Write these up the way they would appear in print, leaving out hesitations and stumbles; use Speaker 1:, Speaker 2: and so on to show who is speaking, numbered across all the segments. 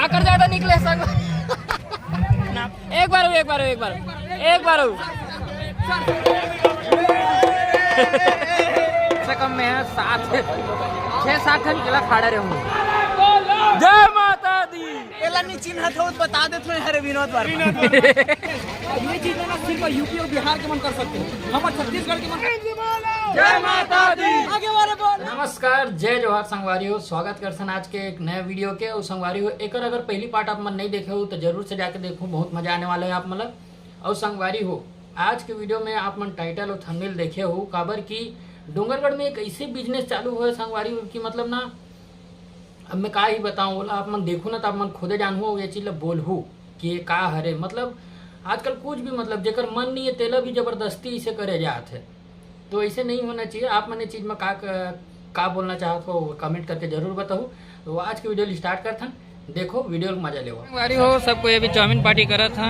Speaker 1: काकर ज्यादा निकले संग एक बार कम में है 6-7 निकला खाड़ा रहूं। जय माता दी।
Speaker 2: नहीं चिन्ह हो बता दे तो हरे विनोद बार ये चीज ना सिर्फ यूपी और बिहार के मन कर सकते हैं, हम छत्तीसगढ़ के मन।
Speaker 1: जय माता दी।
Speaker 2: आगे वाले बोल।
Speaker 1: नमस्कार, जय जोहार संगवारी हो। स्वागत करसन आज के एक नए वीडियो के। और संगवारी हो एक अगर पहली पार्ट आप मन नहीं देखे हो तो जरूर से जाके देखो, बहुत मजा आने वाला है आप मतलब। और संगवारी हो आज के वीडियो में आप मन टाइटल और थंबनेल देखे हो काबर की डोंगरगढ़ में एक ऐसे बिजनेस चालू हुआ है संगवारी की, मतलब ना अब मैं का ही बताऊँ बोला आप मन देखो ना तो आप मन खुदे जानू ये चीज बोलहू कि ये का हरे। मतलब आजकल कुछ भी मतलब जेकर मन नहीं है तेला भी जबरदस्ती इसे करे जाते है, तो ऐसे नहीं होना चाहिए। आप मन चीज में का बोलना चाहते हो कमेंट करके जरूर बताओ। तो आज की वीडियो स्टार्ट करते हैं, देखो वीडियो मजा ले हो। सबको अभी चाउमीन पार्टी करा था,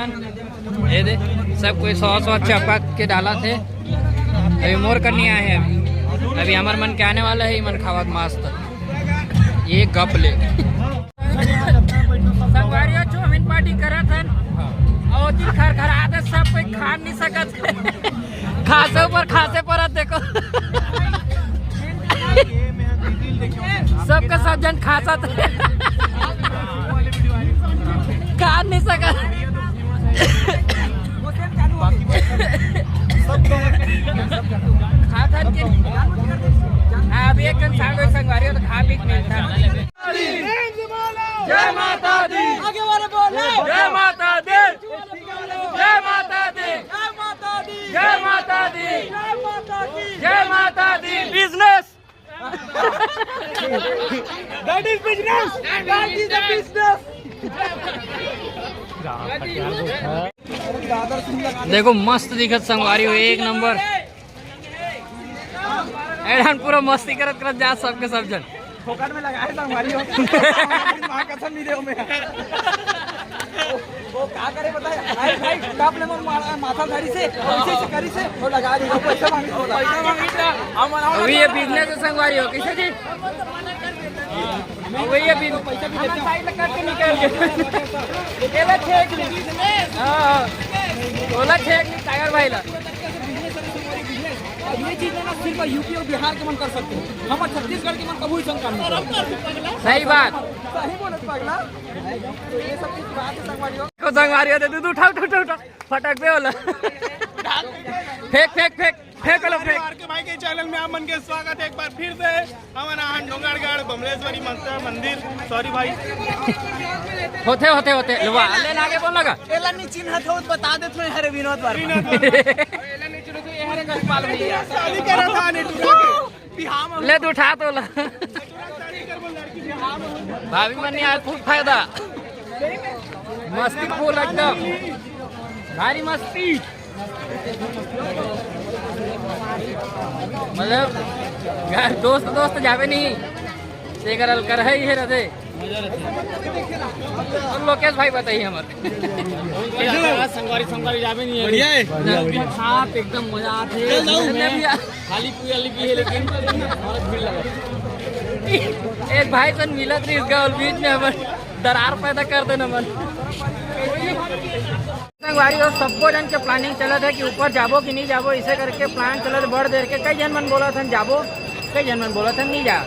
Speaker 1: ये दे सब कोई सॉस चपका के डाला थे। अभी मोर करनी आए हैं, अभी हमारे मन के आने वाला है मन खावा मस्त ये गप ले संगवारियों चाउमीन पार्टी करा था और दिल खरखराते सब कोई खा नहीं सकत खासे ऊपर खासे पर देखो सबका सब जन खासा खा नहीं सकत खाता अभी एक संगवारी तो खा पी मिलता। जय माता दी।
Speaker 2: आगे वाले बोल।
Speaker 1: जय माता दी। जय माता दी। जय माता दी। जय माता दी। Business
Speaker 2: That is business. That is the business.
Speaker 1: देखो मस्त दिखत संगवारी हो एक नंबर एडन पूरा मस्ती करत करत जा सबके सब जन
Speaker 2: फोकट में लगाए संगवारी हो मां कसम नहीं दे मैं वो क्या करे पता है भाई भाई टॉप ले माथा धारी से ऐसे से करी से वो लगा दी पैसा मांगी हम
Speaker 1: अभी ये बिजनेस है संगवारी हो किसे जी वही ये पैसा भी देते साइड में काट के निकाल के एला ठेक ली हां ओला ठेक ली टायर भाई ला।
Speaker 2: ये चीज ना सिर्फ यूपी और बिहार के मन कर सकते हैं, हम छत्तीसगढ़ के मन कभी संकार नहीं।
Speaker 1: सही बात
Speaker 2: सही बोले पगला। तो ये सब चीज बात है संगवारियों
Speaker 1: को संगवारियों दे दूध उठा फटक पे होला फेंक लो फेंक
Speaker 3: के भाई के चैनल में आप मन के स्वागत है एक बार फिर से हमारा डोंगरगढ़ बमलेश्वरी मंदिर सॉरी भाई
Speaker 1: होते लवा ले आगे बोल लगा
Speaker 2: एला नहीं चिन्ह हो बता दे तो हरे विनोद बार
Speaker 3: एला नहीं चिन्ह तो ये हरे का पाल भैया शादी करा था ने बिहार
Speaker 1: ले उठा तो ला भाभी मन आज खूब फायदा मस्ती फूल एकदम भारी मस्ती मतलब यार दोस्त जावे नहीं से करल कर है ये रहे और लोकेश भाई बताइए हमारे
Speaker 3: संगवारी जावे नहीं है बढ़िया है
Speaker 1: साथ एकदम मजा आते
Speaker 3: खाली पी है लेकिन बहुत भीड़ लगा
Speaker 1: एक भाई सन मिलत रही इसका और बीच में हम दरार पैदा कर देना मन संगवारी और सबको जन के प्लानिंग चलत है कि ऊपर जाबो कि नहीं जाबो, इसे करके प्लान चलत बढ़ देर के कई जन मन बोला था जाबो, कई जन मन बोला था नहीं जा।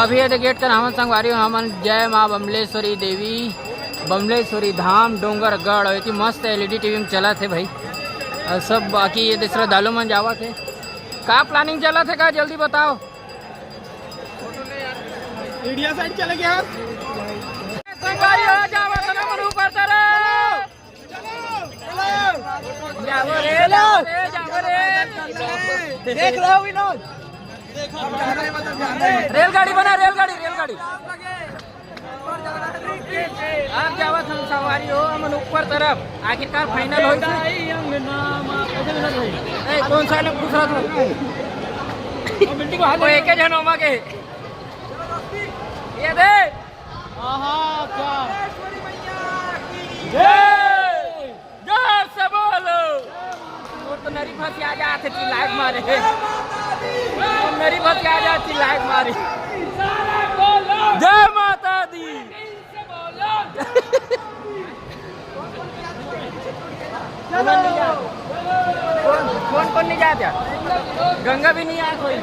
Speaker 1: अभी ये गेट कर हमन संगवारी हमन जय माँ बमलेश्वरी देवी बमलेश्वरी धाम डोंगरगढ़ इतनी मस्त LED टीवी में चला थे भाई। और सब बाकी ये दूसरा दालो मन जावा थे का प्लानिंग चला थे का जल्दी बताओ।
Speaker 3: इंडिया साइड चले गया
Speaker 1: संगवारी हो जावा तना मन ऊपर तरफ जावो रे
Speaker 2: देख रहे हो विनोद
Speaker 1: रेलगाड़ी बना रेलगाड़ी आप जावा हम सवारी हो हम ऊपर तरफ आखिरकार फाइनल हो कौन सा लोग पूछ रहा था एक जन होमा के ये दे जोर से बोलो तो नरी फंसी आ जाते थी लाइक मारे नरी फंसी आ जाती लाइक मारी। जय माता दी। कौन कौन नहीं जाते गंगा भी नहीं आया कोई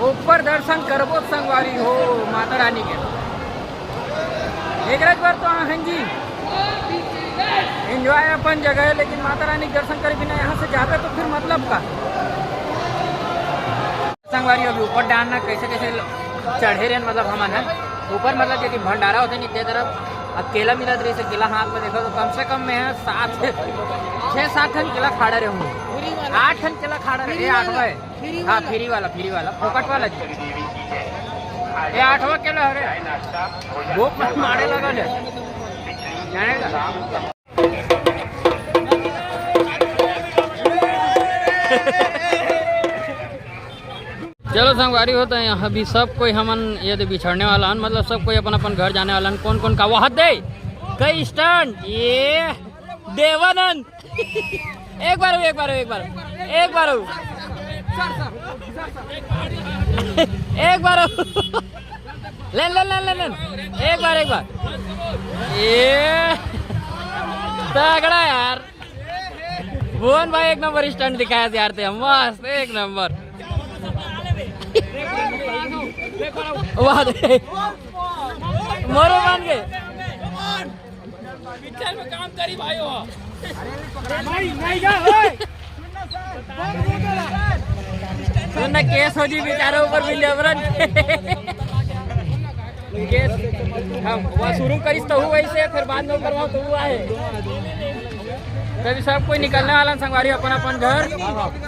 Speaker 1: ऊपर दर्शन करबो संगवारी हो माता रानी के एक बार तो हाँ जी एंजॉय अपन जगह है लेकिन माता रानी के दर्शन करे बिना यहाँ से जाते तो फिर मतलब का संगवारी अभी ऊपर डालना कैसे कैसे चढ़े रहे मतलब हम है ऊपर मतलब जो भंडारा होते नहीं तरफ अब केला मिला रही से केला हाथ में देखो तो कम से कम में है 6-7 टन केला खाड़ा रहे होंगे 8 टन केला खाड़ा रहे 8वां है हाँ फ्री वाला फोकट वाला जी ये 8वां केला अरे वो मारे लगा ले जानेगा चलो संगवारी होता है अभी सब कोई हमन यदि बिछड़ने वाला हन मतलब सब कोई अपन अपन घर जाने वाला हन कौन कौन का वहाँ दे कई स्टैंड ये देवानंद एक बार ले एक बार ये तगड़ा यार भुवन भाई एक नंबर स्टैंड दिखाया यार थे मस्त एक नंबर मोरो मान गए में काम करी भाई हो सुनना केस हो जी बेचारे ऊपर बिल्डिंग केस हम वहाँ शुरू करीस तो हुआ ऐसे फिर बाद में करवाओ तो हुआ है तभी सब कोई निकलने वाला संगवारी अपन अपन घर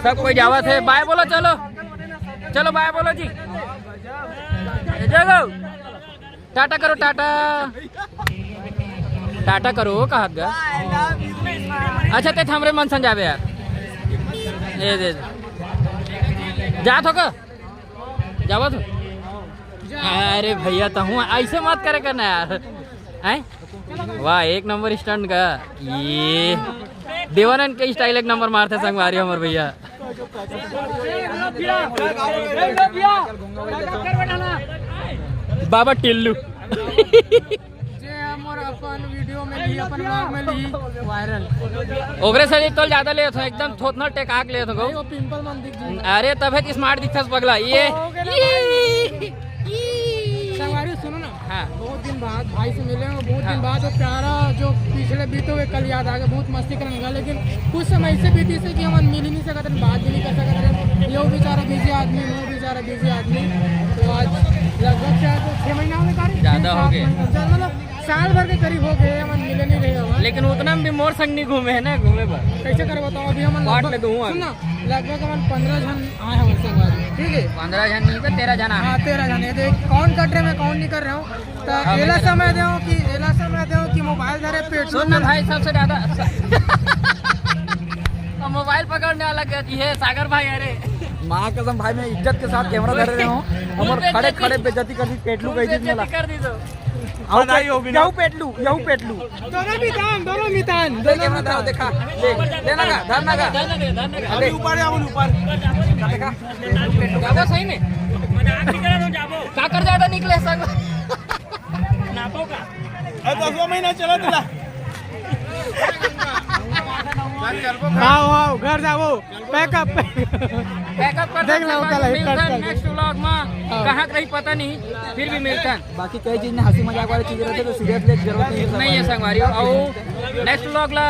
Speaker 1: सब कोई जावत है बाय बोलो चलो बाय बोलो जी जगो टाटा करो टाटा करो कहा गा अच्छा ते हमरे मन संजावे यार ये दे जात हो का जावत हो अरे भैया तो हूँ ऐसे मत करे करना यार हैं वाह एक नंबर स्टैंड का ये देवानंद के स्टाइल एक नंबर मारते संगवारी हमारे भैया बाबा टिल्लू अपन वीडियो में ली अपन ब्लॉग में ली वायरल ओकरे से तो ज्यादा ले तो एकदम थोतना टेकाक ले तो पिंपल मन दिख अरे तबे स्मार्ट दिखस पगला ये
Speaker 2: संगवारी सुनो ना
Speaker 1: हाँ
Speaker 2: बहुत दिन बाद भाई से मिले बहुत दिन बाद और प्यारा जो पिछले बीते हुए कल याद आ गया बहुत मस्ती करने लगा लेकिन कुछ समय ऐसे बीती से कि हम मिल ही नहीं सकते बात भी नहीं कर सकते ये बेचारा बिजी आदमी वो बेचारा बिजी आदमी तो आज लगभग शायद 6 महीना हो गए
Speaker 1: ज्यादा हो गए
Speaker 2: मतलब साल भर के करीब हो गए हम मिले नहीं रहे
Speaker 1: लेकिन उतना भी मोर संग नहीं घूमे है ना घूमे पर
Speaker 2: कैसे कर बताओ अभी हम लगभग हम 15 जन आए हैं संगवारी ठीक है
Speaker 1: 15 जन नहीं तो 13 जन
Speaker 2: हाँ 13 जन है कौन कट रहे मैं कौन नहीं कर रहा हूँ तो एला समय दे कि मोबाइल धरे पेट
Speaker 1: सुन ना भाई सबसे ज्यादा मोबाइल पकड़ने वाला है सागर भाई अरे
Speaker 2: माँ कसम भाई मैं इज्जत के साथ कैमरा धर रहे हूँ और खड़े बेइज्जती कर दी पेटलू कह दी
Speaker 1: कर दी तो
Speaker 2: यहू पेटलू दोनों मितान कैमरा धरो देखा देना का धरना का
Speaker 3: अभी ऊपर
Speaker 2: देखा
Speaker 1: ज्यादा सही में का कर ज्यादा निकले संग नापो का
Speaker 3: 10 महीना चला था
Speaker 2: आओ घर जाओ पैकअप
Speaker 1: कर
Speaker 2: देख लो कल
Speaker 1: नेक्स्ट व्लॉग में कहाँ रही पता नहीं फिर भी मिलता
Speaker 2: बाकी कई चीज में हंसी मजाक वाली चीज रहती है तो सीरियस ले जरूरत
Speaker 1: नहीं है संगवारी और नेक्स्ट व्लॉग ला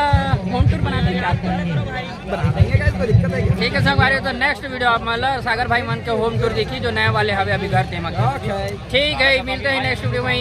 Speaker 1: होम टूर बना देंगे ठीक है संगवारी तो नेक्स्ट वीडियो आप मतलब सागर भाई मन के होम टूर देखी जो नए वाले हवे अभी घर थे ठीक है मिलते हैं नेक्स्ट वीडियो में